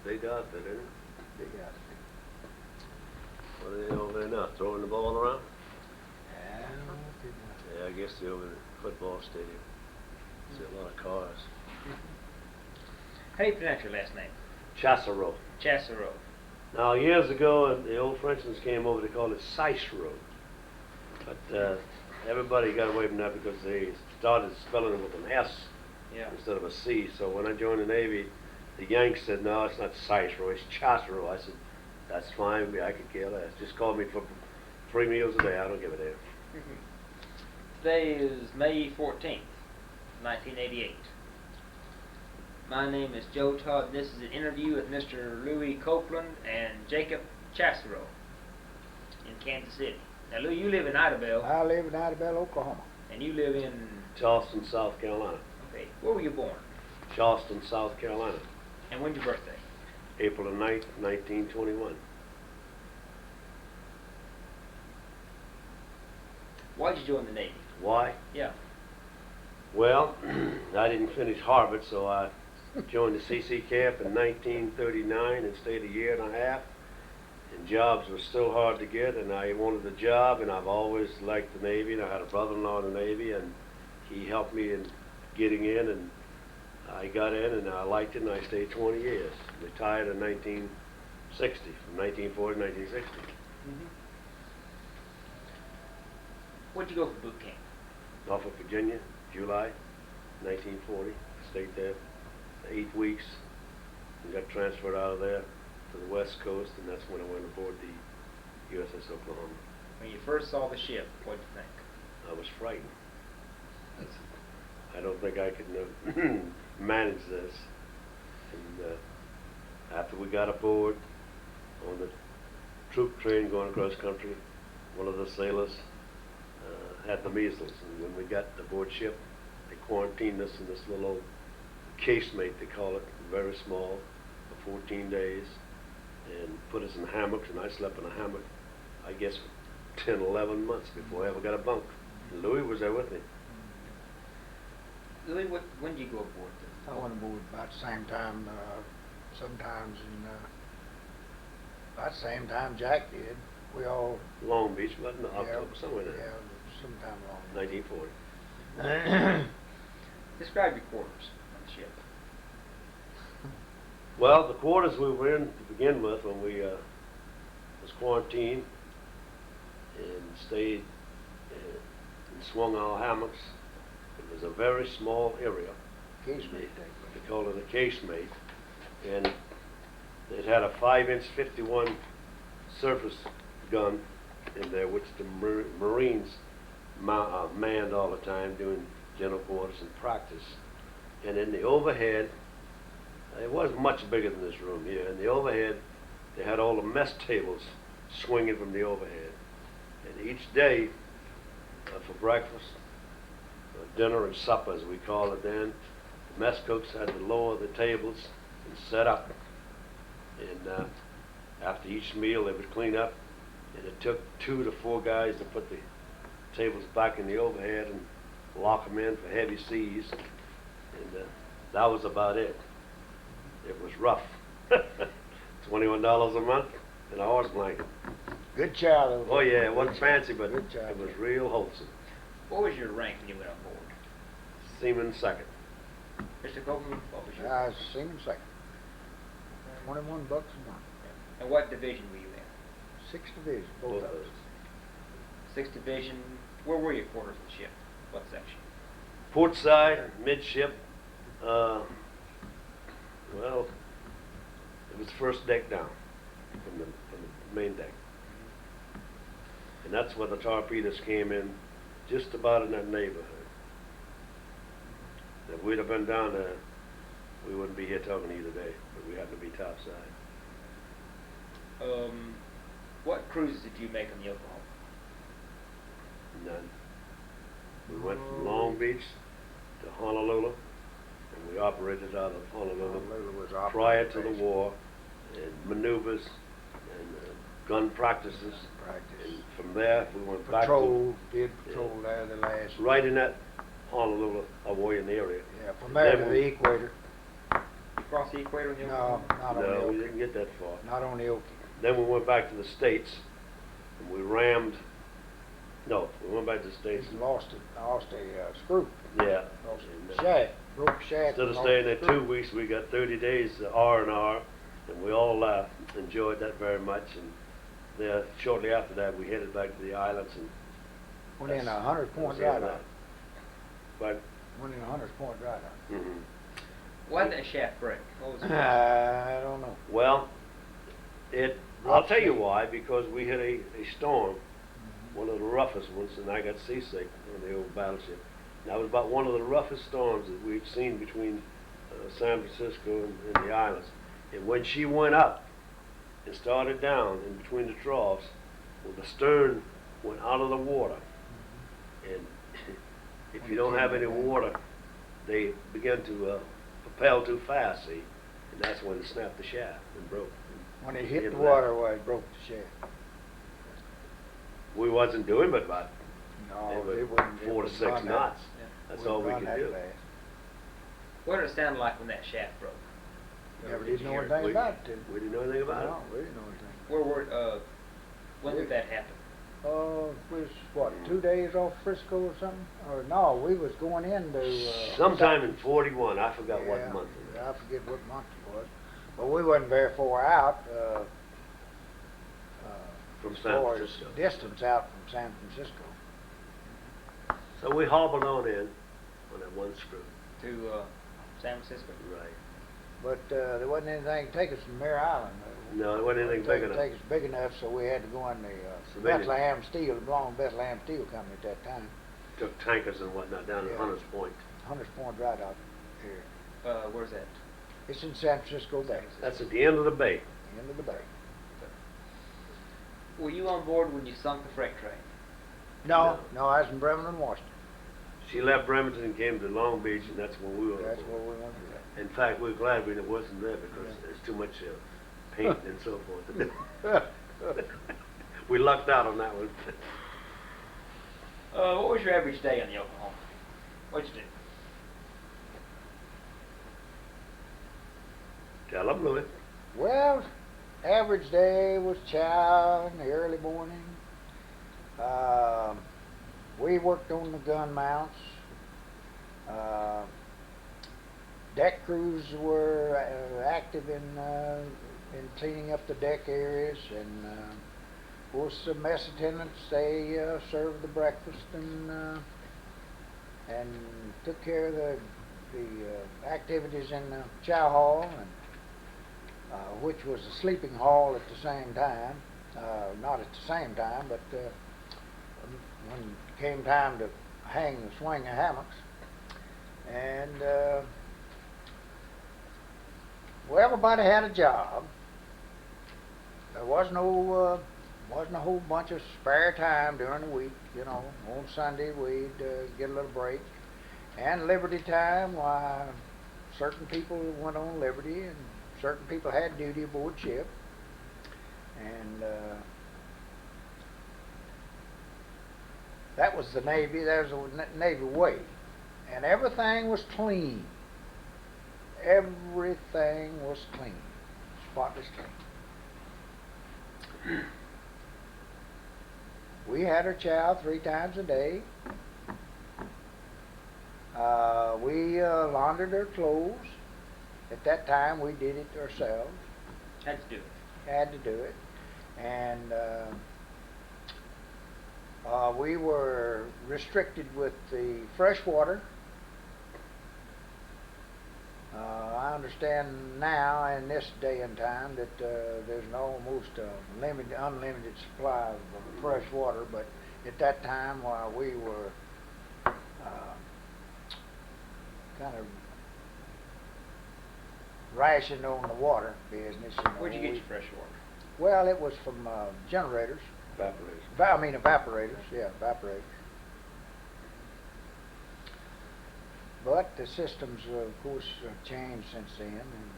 big outfit, isn't it? Big outfit. What are they over there now, throwing the ball around? Yeah, Yeah, I guess they're over the football stadium. See a lot of cars. How do you pronounce your last name? Chassereau. Chassereau. Now, years ago, the old Frenchmans came over, they called it Chassereau. But everybody got away from that because they started spelling it with an S instead of a C. So when I joined the Navy, the Yanks said, no, it's not Chassereau, it's Chassereau. I said, that's fine, I could care less. Just call me for 3 meals a day, I don't give a damn. Today is May 14th, 1988. My name is Joe Todd, and this is an interview with Mr. Louie Copeland and Jacob Chassereau in Kansas City. Now, Louie, you live in Idabel. I live in Idabel, Oklahoma. And you live in... Charleston, South Carolina. Okay. Where were you born? Charleston, South Carolina. And when's your birthday? April the 9th, 1921. Why'd you join the Navy? Why? Yeah. Well, I didn't finish Harvard, so I joined the CC camp in 1939 and stayed a year and a half. And jobs were still hard to get, and I wanted a job, and I've always liked the Navy, and I had a brother-in-law in the Navy, and he helped me in getting in, and I got in, and I liked it, and I stayed 20 years. Retired in 1960, from 1940 to 1960. Where'd you go for boot camp? Norfolk, Virginia, July 1940. Stayed there 8 weeks and got transferred out of there to the West Coast, and that's when I went aboard the USS Oklahoma. When you first saw the ship, what'd you think? I was frightened. I don't think I could manage this. And after we got aboard on the troop train going across country, one of the sailors had the measles, and when we got aboard ship, they quarantined us in this little old casemate, they call it, very small, for 14 days, and put us in hammocks, and I slept in a hammock, I guess, for 10, 11 months before I ever got a bunk. And Louis was there with me. Louis, when did you go aboard? I went aboard about the same time, sometimes in, about the same time Jack did. We all... Long Beach, wasn't it? October, somewhere there. Yeah, sometime along. 1940. Describe your quarters on the ship. Well, the quarters we were in to begin with when we was quarantined and stayed and swung our hammocks, it was a very small area. Casemate. They called it a casemate, and it had a 5-inch 51 surface gun in there, which the Marines manned all the time doing general quarters and practice. And in the overhead, it wasn't much bigger than this room here. In the overhead, they had all the mess tables swinging from the overhead. And each day, for breakfast, dinner and supper as we call it then, the mess cooks had to lower the tables and set up. And after each meal, they would clean up. And it took 2 to 4 guys to put the tables back in the overhead and lock them in for heavy seas. And that was about it. It was rough. $21 a month and a horse blanket. Good child. Oh yeah, it wasn't fancy, but Good child. it was real wholesome. What was your rank when you went on board? Seaman second. Mr. Copeland, what was your I was seaman second. 21 bucks a month. And what division were you in? 6th Division, both of us. 6th Division. Where were your quarters of the ship? What section? Port side, midship. Well, it was the first deck down from the main deck. And that's where the torpedoes came in, just about in that neighborhood. If we'd have been down there, we wouldn't be here talking to you today, but we happened to be topside. What cruises did you make on the Oklahoma? None. We went from Long Beach to Honolulu, and we operated out of Honolulu Was prior to the war, and maneuvers and gun practices. And from there, we went back Patrol, did patrol there the last... right in that Honolulu, Hawaiian area. Yeah, from there to Then the equator. across the equator in the No, Oklahoma? not on the No, we Okie. didn't get that far. Not on the Okie. Then we went back to the States, and we rammed, no, we went back to the States. It's lost a screw. Yeah. Lost And, a shaft. Broke the shaft. Instead of and lost staying the there screw. 2 weeks, we got 30 days R&R, and we all enjoyed that very much. And then shortly after that, we headed back to the islands. And Went in a that's- 100-point that was dry it. dock. But, Went in a 100-point dry dock. mhm. Why did that shaft break? What was it? I don't know. Well, I'll tell you Rough why, because we had a storm, one of the roughest ones, and I got seasick on the old Battleship. That was about one of the roughest storms that we've seen between San Francisco and the islands. And when she went up and started down in between the troughs, well, the stern went out of the water. And if you don't have any water, they begin to propel too fast, see? And that's when it snapped the shaft and broke. When it hit Hit the that. waterway, it broke the shaft. We wasn't doing but about No, it was it wouldn't. 4 to 6 knots. Yeah. That's all we could do. What did it sound like when that shaft broke? Never did know Hear it? anything We- about it. did we? We didn't know anything about No, we didn't know anything. When did that happen? We was, what, 2 days off Frisco or something? Or no, we was going into, it. Sometime in 41, I forgot yeah, what month it was. I forget what month it was. But we wasn't very far out, From as San far as Francisco. distance out from San Francisco. So we hobbled on in on that one screw. To San Francisco? Right. But there wasn't anything to take us from Mare Island. No, there wasn't anything big enough. Take us big enough, so we had to go in the Civilian. Bethlehem Steel, the belonged to Bethlehem Steel Company at that time. Took tankers and whatnot down to Yeah. Hunters Point. Hunters Point Dry Dock here. Where's that? It's in San Francisco Bay, That's at the end of the bay. end of the bay. Were you on board when you sunk the freight train? No, I was in Bremerton, Washington. She left Bremerton and came to Long Beach, and that's when we were. That's where we went to that. In fact, we're glad we wasn't there because Yeah. there's too much paint and so forth to do. We lucked out on that one. What was your average day on the Oklahoma? What'd you do? Tell them, Louie. Well, average day was chow in the early morning. We worked on the gun mounts. Deck crews were active in cleaning up the deck areas, and of course the mess attendants, they served the breakfast and took care of the activities in the chow hall, and which was the sleeping hall at the same time. Not at the same time, but when it came time to hang the swing of hammocks. And well, everybody had a job. There wasn't a whole bunch of spare time during the week. You know, on Sunday we'd get a little break, and Liberty time. Why, certain people went on Liberty, and certain people had duty aboard ship, and that was the Navy. That was the Navy way, and everything was clean. Everything was clean, spotless clean. We had our chow 3 times a day. We laundered our clothes. At that time, we did it ourselves. Had to do it. Had to do it, and we were restricted with the fresh water. I understand now in this day and time that there's an almost unlimited supply of fresh water, but at that time while we were kind of rationed on the water business. You know, Where'd you get your fresh water? Well, it was from generators. Evaporation. Evaporators, yeah, evaporators. But the systems, of course, have changed since then. And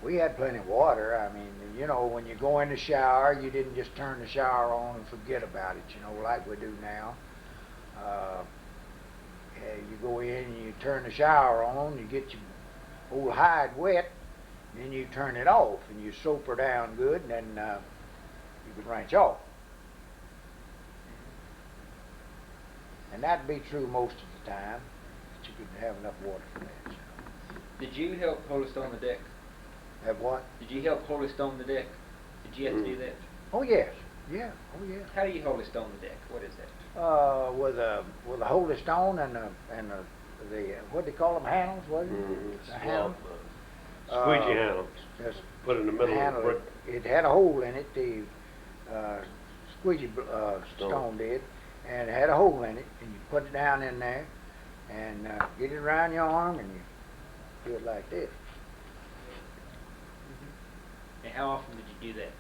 we had plenty of water. I mean, you know, when you go in the shower, you didn't just turn the shower on and forget about it, you know, like we do now. you go in and you turn the shower on, you get your old hide wet, and then you turn it off and you soap her down good, and then you can rinse off. And that'd be true most of the time, that you could have enough water for that. So. Did you help hold us on the deck? Have what? Did you help hold us on the deck? Did you have to do that? Oh yes, yeah, oh yeah. How do you hold us on the deck? What is that? With a holy stone and the what do they call them, handles? What is it? The handle. Squeegee handles. Just Put it in the middle of the brick. It had a hole in it. The squeegee stone did, and it had a hole in it, and you put it down in there, and get it around your arm, and you do it like this. And how often did you do that?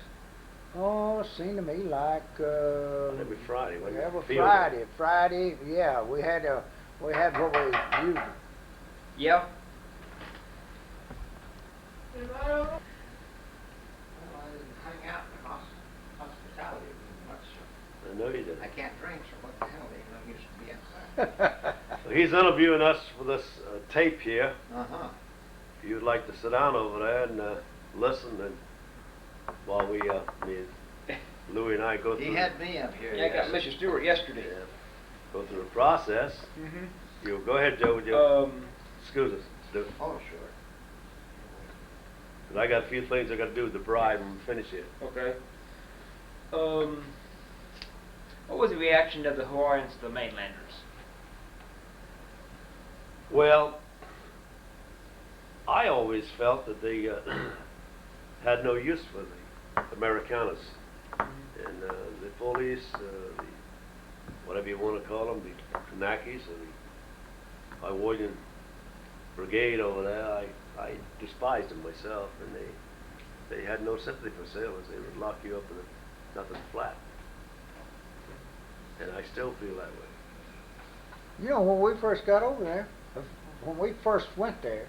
Oh, it seemed to me like Every Friday, wasn't it? every Field Friday. day. Friday, yeah. We had what we used. Yeah. Well, I didn't hang out in the hospitality much. I know you did. I can't drink, so what the hell? They don't used to be outside. So he's interviewing us for this tape here. Uh-huh. If you'd like to sit down over there and listen, and while we, Louie and I go through. He had me up here. Yeah, I got Mr. Stewart yesterday. Yeah, go through the process. Mm-hmm. You go ahead, Joe, with your excuse us. Oh, sure. 'Cause I got a few things I got to do with the bride when we finish it. Okay. What was the reaction of the Hawaiians to the mainlanders? Well, I always felt that they had no use for the Americanos and the police, whatever you want to call them, the Kanakis or the Hawaiian Brigade over there. I despised them myself, and they had no sympathy for sailors. They would lock you up in nothing flat, and I still feel that way. You know, when we first got over there, when we first went there,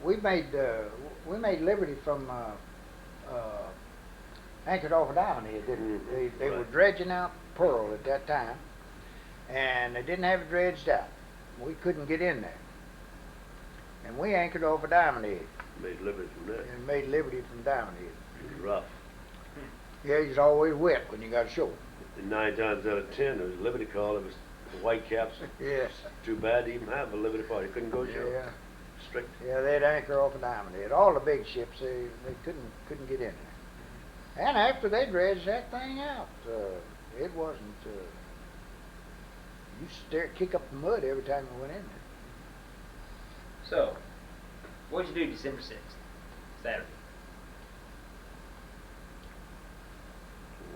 we made Liberty from anchored off of Diamond Head, didn't they? They were Right. dredging out pearl at that time, and they didn't have it dredged out. We couldn't get in there, and we anchored off of Diamond Head Made Liberty from there. and made Liberty from Diamond Head. It was rough. Yeah, it's always wet when you got ashore. And 9 times out of 10, it was Liberty call. It was the Whitecaps. Yes. Too bad to even have a Liberty party. Couldn't go ashore. Yeah. Strict. Yeah, they'd anchor off of Diamond Head. All the big ships, they couldn't get in there. And after they dredged that thing out, it wasn't. You kick up the mud every time you went in there. So, what did you do December 6th, Saturday?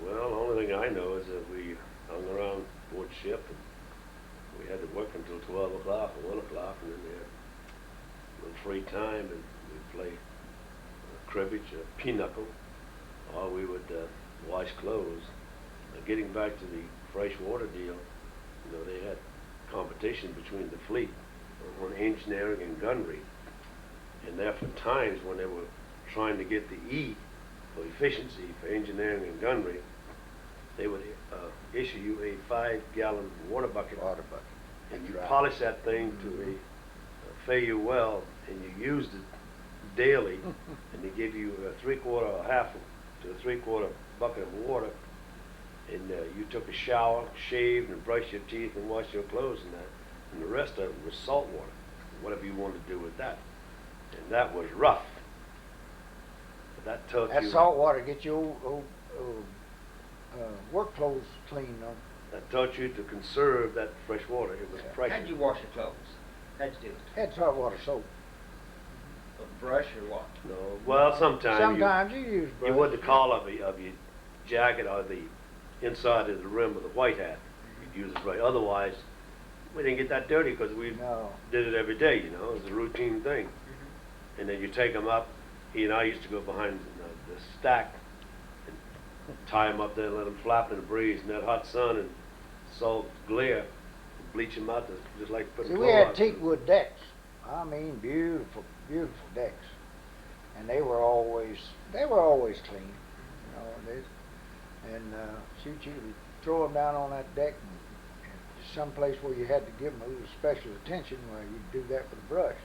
Well, the only thing I know is that we hung around aboard ship, and we had to work until 12 o'clock or 1 o'clock, and then we had a little free time, and we'd play cribbage, pinochle, or we would wash clothes. Getting back to the freshwater deal, you know, they had competition between the fleet on engineering and gunnery, and there were times when they were trying to get the E for efficiency for engineering and gunnery, they would issue you a 5-gallon water bucket, and you polish that thing to a fare you well, and you used it daily, and they give you a 3/4 or half to a 3/4 bucket of water, and you took a shower, shaved, and brushed your teeth, and washed your clothes, and that, and the rest of it was salt water, whatever you wanted to do with that, and that was rough. But that taught That you. salt water get your old work clothes clean, though. That taught you to conserve that fresh water. It was precious. How'd you wash your clothes? How'd you do it? Had salt water soap. A brush or what? No, well, Sometimes you use brush. you would the collar of your jacket or the inside of the rim of the white hat. You'd use it right. Otherwise, we didn't get that dirty because we No. did it every day. You know, it was a routine thing. And then you take them up. He and I used to go behind the stack and tie them up there and let them flap in the breeze in that hot sun and salt glare, bleach them out just like putting See, clothes we had on. teak wood decks. I mean, beautiful, beautiful decks, and they were always clean. You know, and shoot, you would throw them down on that deck and some place where you had to give them a little special attention, where you'd do that with a brush.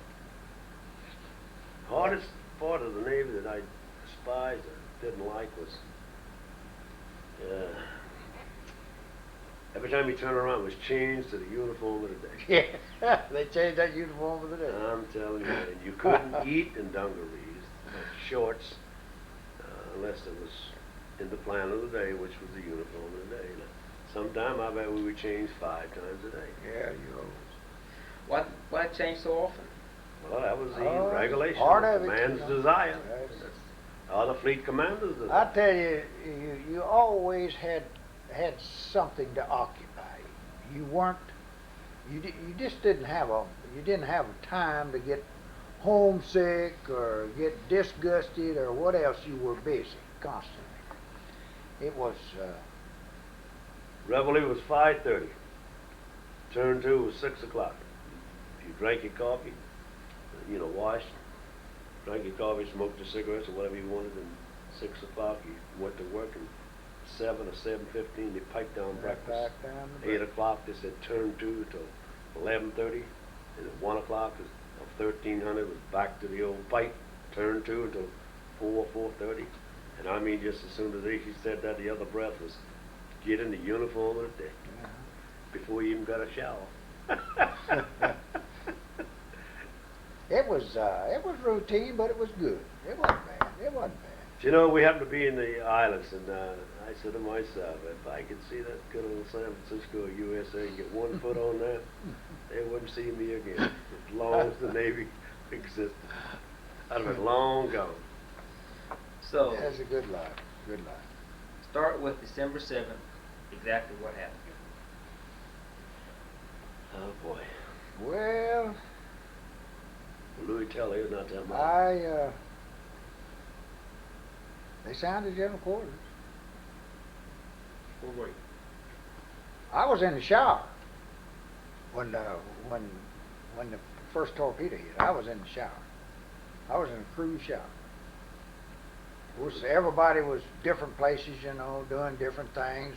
Hardest part of the Navy that I despised or didn't like was every time you turn around, it was changed to the uniform of the day. Yeah, they changed that uniform for the day. I'm telling you, and you couldn't eat in dungarees, shorts, unless it was in the plan of the day, which was the uniform of the day. Sometime I bet we would change 5 times a day. Yeah, Why it change so often? Well, that was the regulation, part of of the it, man's you know. desire. That's- All the fleet commanders' desire. I tell you, you always had something to occupy you. You weren't, you just didn't have a time to get homesick or get disgusted or what else. You were busy constantly. It was. Reveille was 5:30. Turn 2 was 6 o'clock. If you drank your coffee, washed, drank your coffee, smoked your cigarettes or whatever you wanted, and 6 o'clock you went to work, and 7 or 7:15 they piped down breakfast. 8 o'clock they said turn 2 till 11:30, and at 1 o'clock of 1300 was back to the old pipe, turn 2 until 4:30. And I mean, just as soon as he said that, the other breath was get in the uniform of the day before you even got a shower. It was routine, but it was good. It wasn't bad. You know, we happened to be in the islands, and I said to myself, if I could see that good old San Francisco USA and get 1 foot on that, they wouldn't see me again. As long as the Navy existed, I'd have been long gone. So That's a good life. Good life. start with December 7th. Exactly what happened. Oh boy, Well, Louie tell you not that much. they sounded general quarters. Where were you? I was in the shower when the first torpedo hit. I was in the shower. I was in a cruise shower. Of course, everybody was different places, doing different things,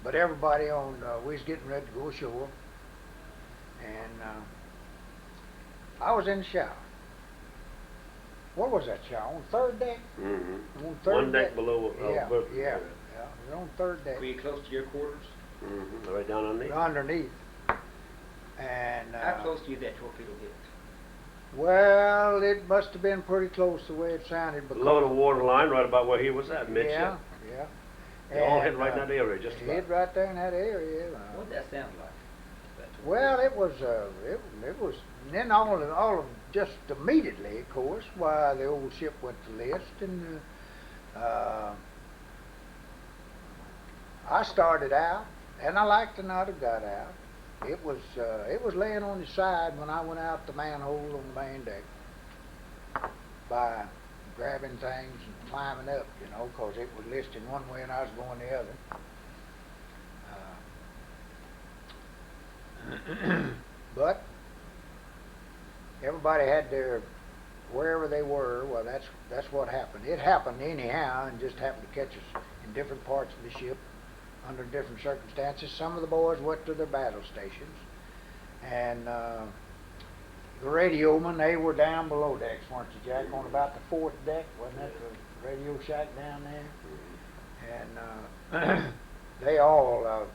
but everybody we was getting ready to go ashore, and I was in the shower. What was that shower? On third deck? Mm-hmm. On third One deck below. Yeah, berth. yeah. It was on third deck. Were you close to your quarters? Mm-hmm. Right down underneath. Underneath. And How close to you that torpedo hit? well, it must have been pretty close the way it sounded. Below the water line, right about where he was at, midship. Yeah. They all hit And, right in that area, just it about. hit right there in that area. What did that sound like? That torpedo? Well, it was. And then all of just immediately, of course, why the old ship went to list, and I started out, and I like to not have got out. It was laying on the side when I went out the manhole on the main deck by grabbing things and climbing up, because it was listing one way and I was going the other. But everybody had their wherever they were. Well, that's what happened. It happened anyhow, and just happened to catch us in different parts of the ship under different circumstances. Some of the boys went to their battle stations, and the radio men, they were down below decks, weren't you, Jack? On about the 4th deck, wasn't that the radio shack down there? And they all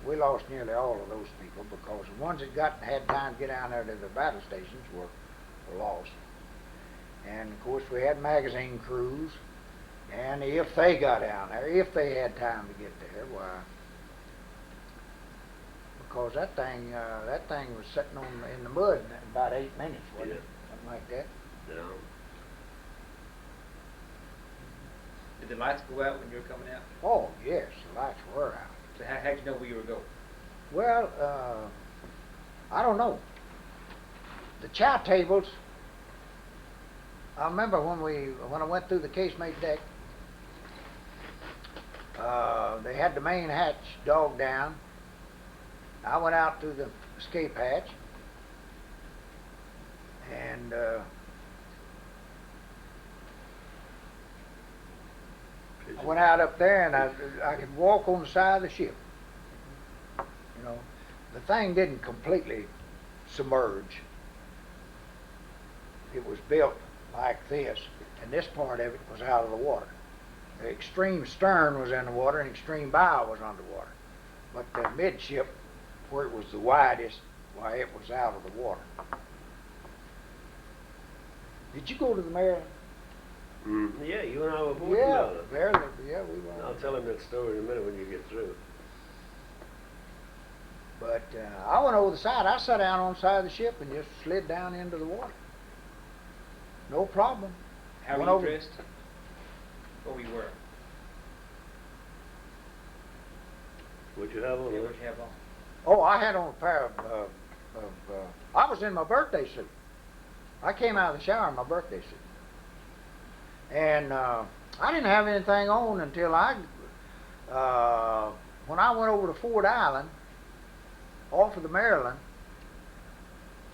we lost nearly all of those people, because the ones that had time to get down there to the battle stations were lost. And of course we had magazine crews, and if they got down there, if they had time to get there, why? Because that thing was sitting in the mud in about 8 minutes, wasn't it? Something like that. Yeah. Did the lights go out when you were coming out? Oh yes, the lights were out. So how'd you know where you were going? Well, I don't know. The chow tables. I remember when I went through the casemate deck. They had the main hatch dogged down. I went out through the escape hatch, and I went out up there, and I could walk on the side of the ship. thing didn't completely submerge. It was built like this, and this part of it was out of the water. The extreme stern was in the water, and extreme bow was underwater. But the midship, where it was the widest, why, it was out of the water. Did you go to the Maryland? Yeah, you and I were boarding Yeah, down there. Maryland. Yeah, we went. I'll tell him that story in a minute when you get through. But I went over the side. I sat down on the side of the ship and just slid down into the water. No problem. How Went were you over- dressed? What we were? What'd you have on? Yeah, Liz? what you have on? Oh, I had on a pair of I was in my birthday suit. I came out of the shower in my birthday suit. And I didn't have anything on until when I went over to Ford Island, off of the Maryland,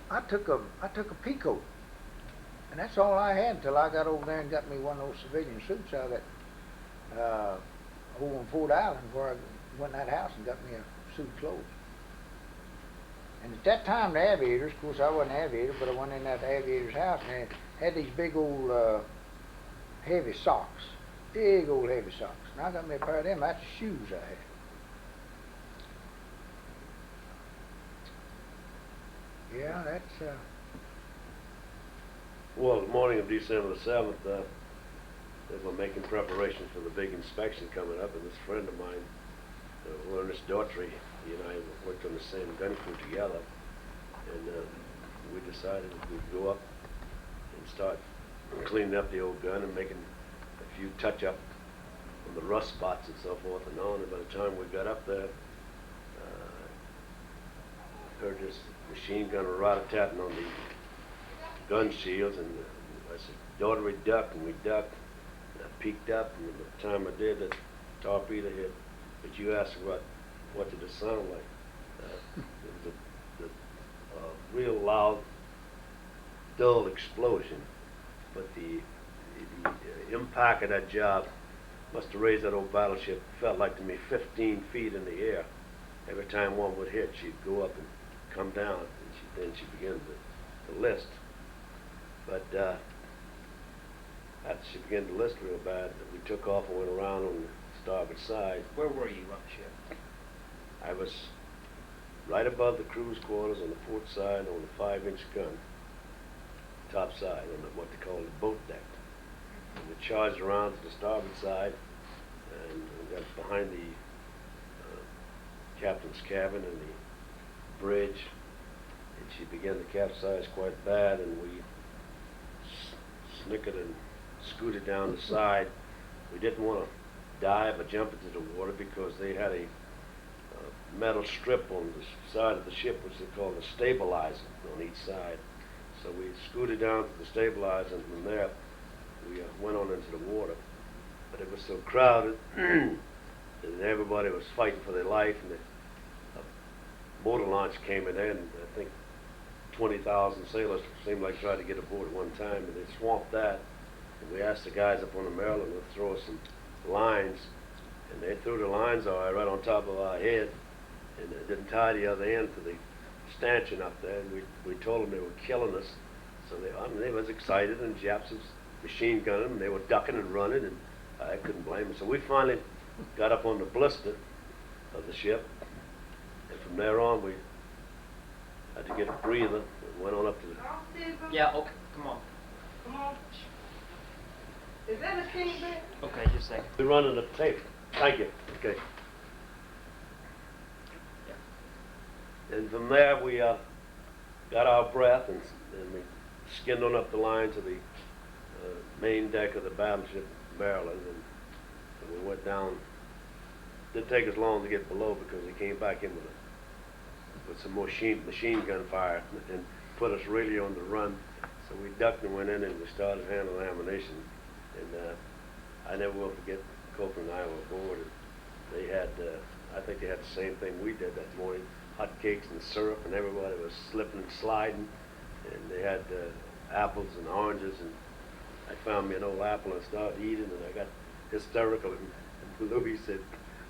I took a pea coat. And that's all I had until I got over there and got me one of those civilian suits out of that, over on Ford Island, where I went in that house and got me a suit of clothes. And at that time, the aviators, of course I wasn't an aviator, but I went in that aviator's house and they had these big old heavy socks. Big old heavy socks. And I got me a pair of them. That's the shoes I had. Yeah, that's Well, the morning of December the 7th, they were making preparations for the big inspection coming up, and this friend of mine, Ernest Daughtry, he and I worked on the same gun crew together, and we decided we'd go up and start cleaning up the old gun and making a few touch-up on the rust spots and so forth and on. And by the time we got up there, heard this machine gun rat-a-tatting on the gun shields, and I said, "Daughtry, duck," and we ducked. And I peeked up, and by the time I did, the torpedo hit. But you asked what did it sound like? It was a real loud, dull explosion. But the impact of that job must have raised that old battleship, felt like to me, 15 feet in the air. Every time one would hit, she'd go up and come down, and then she began to list. But after she began to list real bad, we took off and went around on the starboard side. Where were you on the ship? I was right above the crew's quarters on the port side on the 5-inch gun, top side, on what they call the boat deck. And we charged around to the starboard side and got behind the captain's cabin and the bridge, and she began to capsize quite bad, and we snickered and scooted down the side. We didn't want to dive or jump into the water because they had a metal strip on the side of the ship, which they call the stabilizer, on each side. So we scooted down to the stabilizer, and from there we went on into the water. But it was so crowded and everybody was fighting for their life, and the motor launch came in there, and I think 20,000 sailors seemed like tried to get aboard at one time, and they swamped that. And we asked the guys up on the Maryland to throw us some lines, and they threw the lines right on top of our head, and they didn't tie the other end to the stanchion up there. And we told them they were killing us, so they was excited, and Japs was machine gunning them, and they were ducking and running, and I couldn't blame them. So we finally got up on the blister of the ship, and from there on we had to get a breather and went on up to the... Yeah, okay, come on. Come on. Is that a king bed? Okay, just a second. We're running the tape. Thank you. Okay. And from there we got our breath, and we skinned on up the line to the main deck of the Battleship Maryland, and we went down. Didn't take us long to get below because they came back in with some more machine gun fire and put us really on the run. So we ducked and went in, and we started handling ammunition. And I never will forget, Copeland and I were aboard, and they had, I think they had the same thing we did that morning, hot cakes and syrup, and everybody was slipping and sliding, and they had apples and oranges, and I found me an old apple and started eating, and I got hysterical, and Louie said,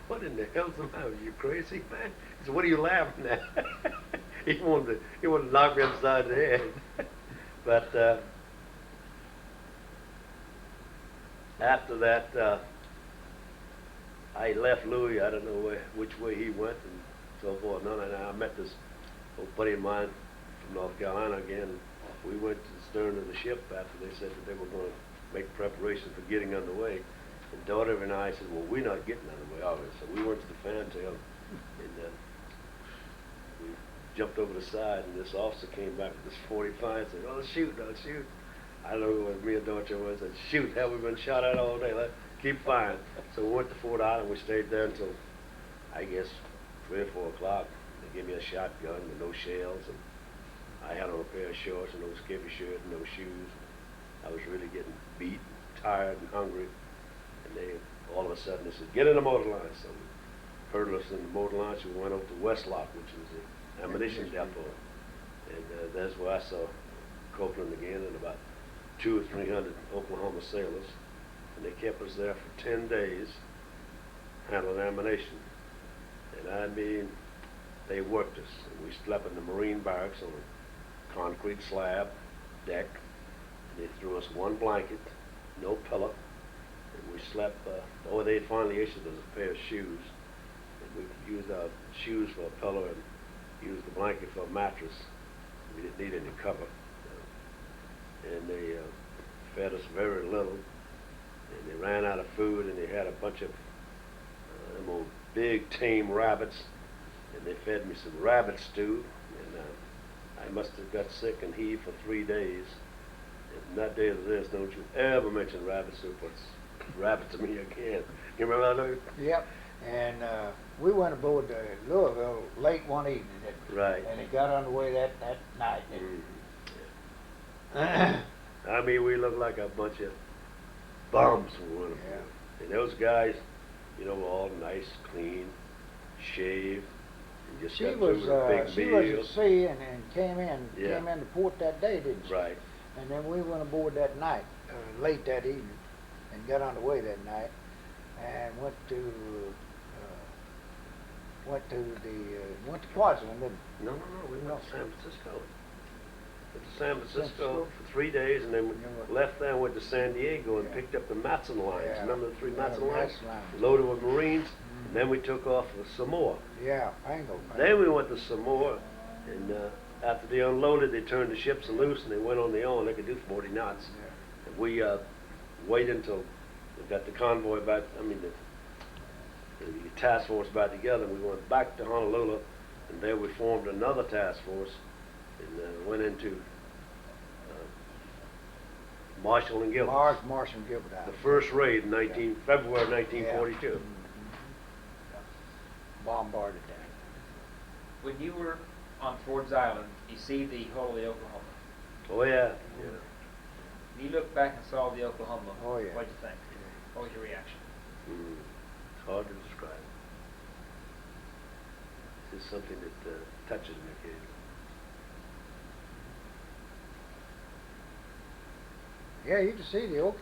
"What in the hell's the matter? You crazy, man?" He said, what are you laughing at? He wanted to knock me upside the head. But after that, I left Louie. I don't know which way he went and so forth. And I met this old buddy of mine from North Carolina again. We went to the stern of the ship after they said that they were going to make preparations for getting underway. And daughter and I said, well, we're not getting underway, are we? So we went to the fantail, and we jumped over the side, and this officer came back with this 45 and said, oh, shoot, don't shoot. I don't know what me and daughter was. I said, shoot, have we been shot at all day? Let's keep firing. So we went to Fort Island. We stayed there until, I guess, 3 or 4 o'clock. They gave me a shotgun with no shells, and I had on a pair of shorts and no skippy shirt and no shoes. I was really getting beat, tired, and hungry. And they, all of a sudden, they said, get in the motor line. So we herded us in the motor line. So we went over to Westlock, which was the ammunition depot. And that's where I saw Copeland again and about 200 or 300 Oklahoma sailors. And they kept us there for 10 days handling ammunition. And I mean, they worked us. And we slept in the Marine barracks on a concrete slab deck. And they threw us one blanket, no pillow. And we slept, they finally issued us a pair of shoes. And we used our shoes for a pillow and used the blanket for a mattress. We didn't need any cover. And they fed us very little. And they ran out of food, and they had a bunch of them old big tame rabbits. And they fed me some rabbit stew. And I must have got sick and heaved for 3 days. And that day to this, don't you ever mention rabbit soup. It's rabbit to me again. You remember that, Louie? Yep. And we went aboard Louisville late one evening. Right. And it got underway that night. I mean, we looked like a bunch of bums when we went aboard. Yeah. And those guys, you know, were all nice, clean, shaved, and just got through with a big she meal. was at sea and came into port that day, didn't she? Right. And then we went aboard that night, late that evening, and got underway that night, and went to Quadsland, didn't we? No, we went to San Francisco. Went to San Francisco for 3 days, and then we left there and went to San Diego and picked up the Matson lines. Yeah. Remember the 3 Matson Yeah, lines? Matson lines. Loaded with Marines. And then we took off for Samoa. Yeah, Pango. Then we went to Samoa, and after they unloaded, they turned the ships loose, and they went on their own. They could do 40 knots. Yeah. And we waited until we got the convoy back, the task force back together. We went back to Honolulu, and there we formed another task force, and went into Marshall and Gilbert. Marshall and Gilbert The Island. first raid in February 1942. Yeah. Bombarded that. When you were on Ford's Island, you see the hull of the Oklahoma. Oh yeah. When you look back and saw the Oklahoma, Oh, yeah. what'd you think? What was your reaction? It's hard to describe. It's something that touches me occasionally. Yeah, you can see the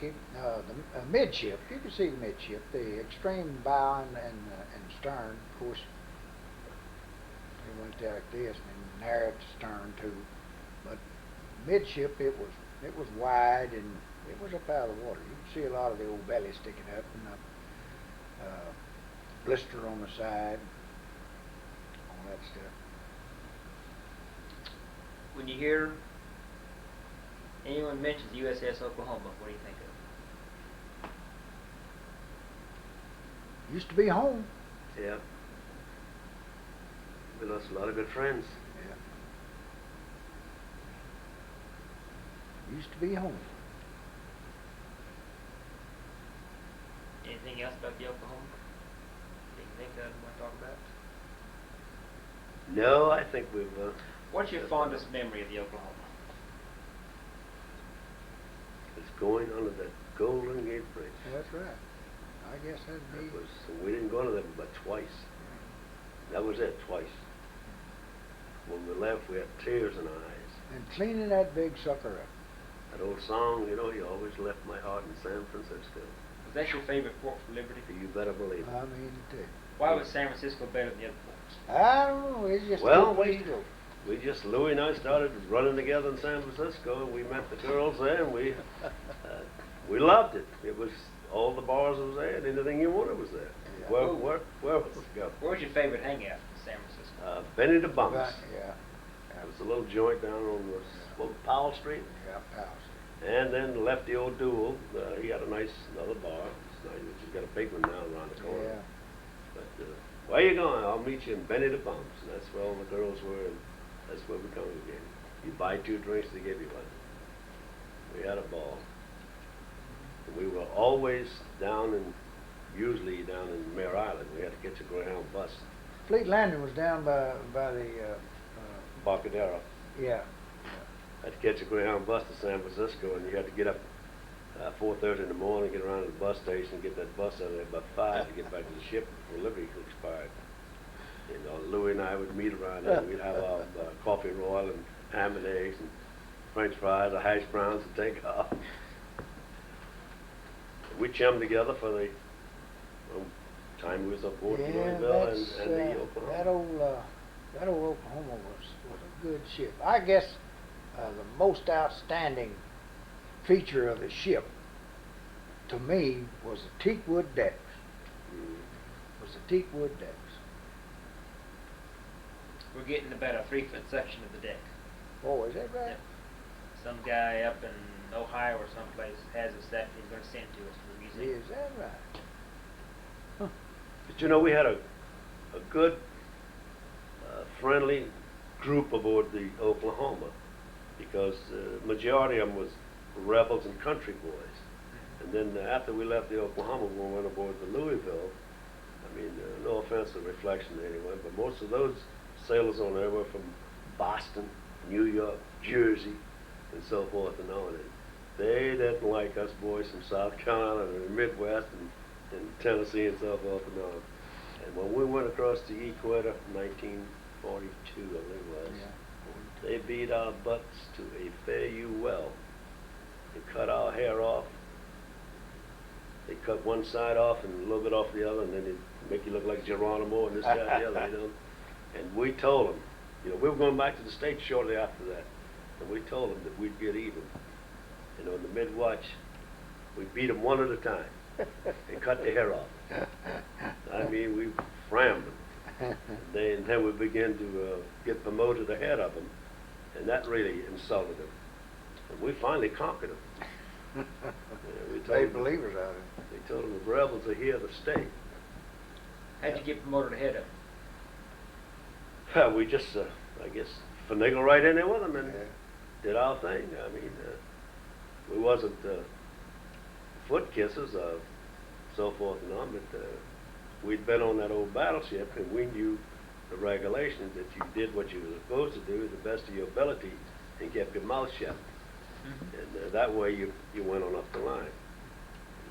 the midship. You can see the midship, the extreme bow and stern. Of course, it went there like this and narrowed the stern too. But midship, it was wide and it was up out of the water. You can see a lot of the old belly sticking up and blister on the side, all that stuff. When you hear anyone mentions USS Oklahoma, what do you think of? Used to be home. Yeah. We lost a lot of good friends. Yeah. Used to be home. Anything else about the Oklahoma that you think I'd want to talk about? No, I think we've. What's your fondest memory of the Oklahoma? It's going under the Golden Gate Bridge. That's right. I guess that'd be. We didn't go to them but twice. That was it, twice. When we left, we had tears in our eyes. And cleaning that big sucker up. That old song, you always left my heart in San Francisco. Was that your favorite port for liberty? You better believe it. I mean, it did. Why was San Francisco better than the other ports? I don't know, it's just a Well, good place to go. Louie and I started running together in San Francisco, and we met the girls there, and we loved it. It was, all the bars was there, and anything you wanted was there. Yeah. Where was it go? Where's your favorite hangout in San Francisco? Benny the Bumps. Right, yeah. It was a little joint down on Powell Street. Yeah, house. And then Lefty O'Doul, he had a nice, another bar. It's nice, he's got a big one now around the corner. Yeah. But where you going? I'll meet you in Benny the Bumps. And that's where all the girls were, and that's where we congregated. You buy 2 drinks, they give you one. We had a ball. And we were always usually down in Mare Island. We had to catch a Greyhound bus. Fleet Landing was down by the, Barcadero. yeah. Had to catch a Greyhound bus to San Francisco, and you had to get up 4:30 in the morning, get around to the bus station, get that bus out of there by 5 to get back to the ship before liberty expired. You know, Louie and I would meet around there. We'd have our coffee royal and ham and eggs and French fries or hash browns to take off. We chummed together for the time we was aboard the Yeah, Louisville that's, and the Oklahoma. that old Oklahoma was a good ship. I guess the most outstanding feature of the ship, to me, was the teak wood decks. Was the teak wood decks. We're getting about a 3-foot section of the deck. Oh, is that right? Yep. Some guy up in Ohio or someplace has a set he's going to send to us for the museum. Is that right? But you know, we had a good, friendly group aboard the Oklahoma, because the majority of them was rebels and country boys. And then after we left the Oklahoma, we went aboard the Louisville. I mean, no offense or reflection to anyone, but most of those sailors on there were from Boston, New York, Jersey, and so forth and on. And they didn't like us boys from South Carolina and the Midwest and Tennessee and so forth and on. And when we went across the equator in 1942, I think it was, they beat our butts to a fare you well. They cut our hair off. They cut one side off and a little bit off the other, and then they make you look like Geronimo and this, that, and the other, you know. And we told them, you know, we were going back to the States shortly after that, and we told them that we'd get even. You know, in the mid-watch, we beat them one at a time. They cut their hair off. I mean, we frammed them. And then we began to get promoted ahead of them, and that really insulted them. And we finally conquered them. We told Made them, believers out of it. they told them the rebels are here to stay. How'd you get promoted ahead of him? We just, I guess, finagled right in there with them and Yeah. did our thing. I mean, we wasn't foot kissers or so forth and on, but we'd been on that old battleship, and we knew the regulations that you did what you were supposed to do to the best of your ability and kept your mouth shut. And that way you went on up the line.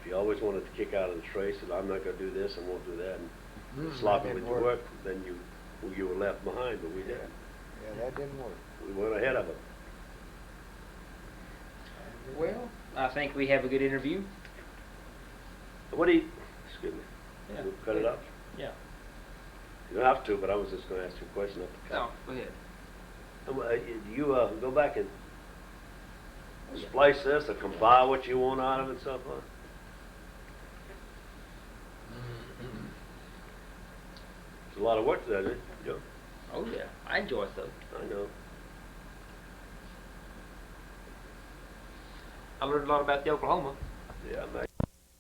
If you always wanted to kick out of the trace and I'm not going to do this and won't do that, and sloppy that with didn't your work. work, then you were left behind, but we didn't. Yeah, that didn't work. We went ahead of them. Well, I think we have a good interview. What do you, excuse me, Yeah. we'll cut it up? Yeah. You don't have to, but I was just going to ask you a question up the No, top. go ahead. You go back and Oh, yeah. splice this or combine what you want out of it and so forth? It's a lot of work to that, isn't it, Joe? Oh yeah, I enjoy it though. I know. I learned a lot about the Oklahoma. Yeah, man.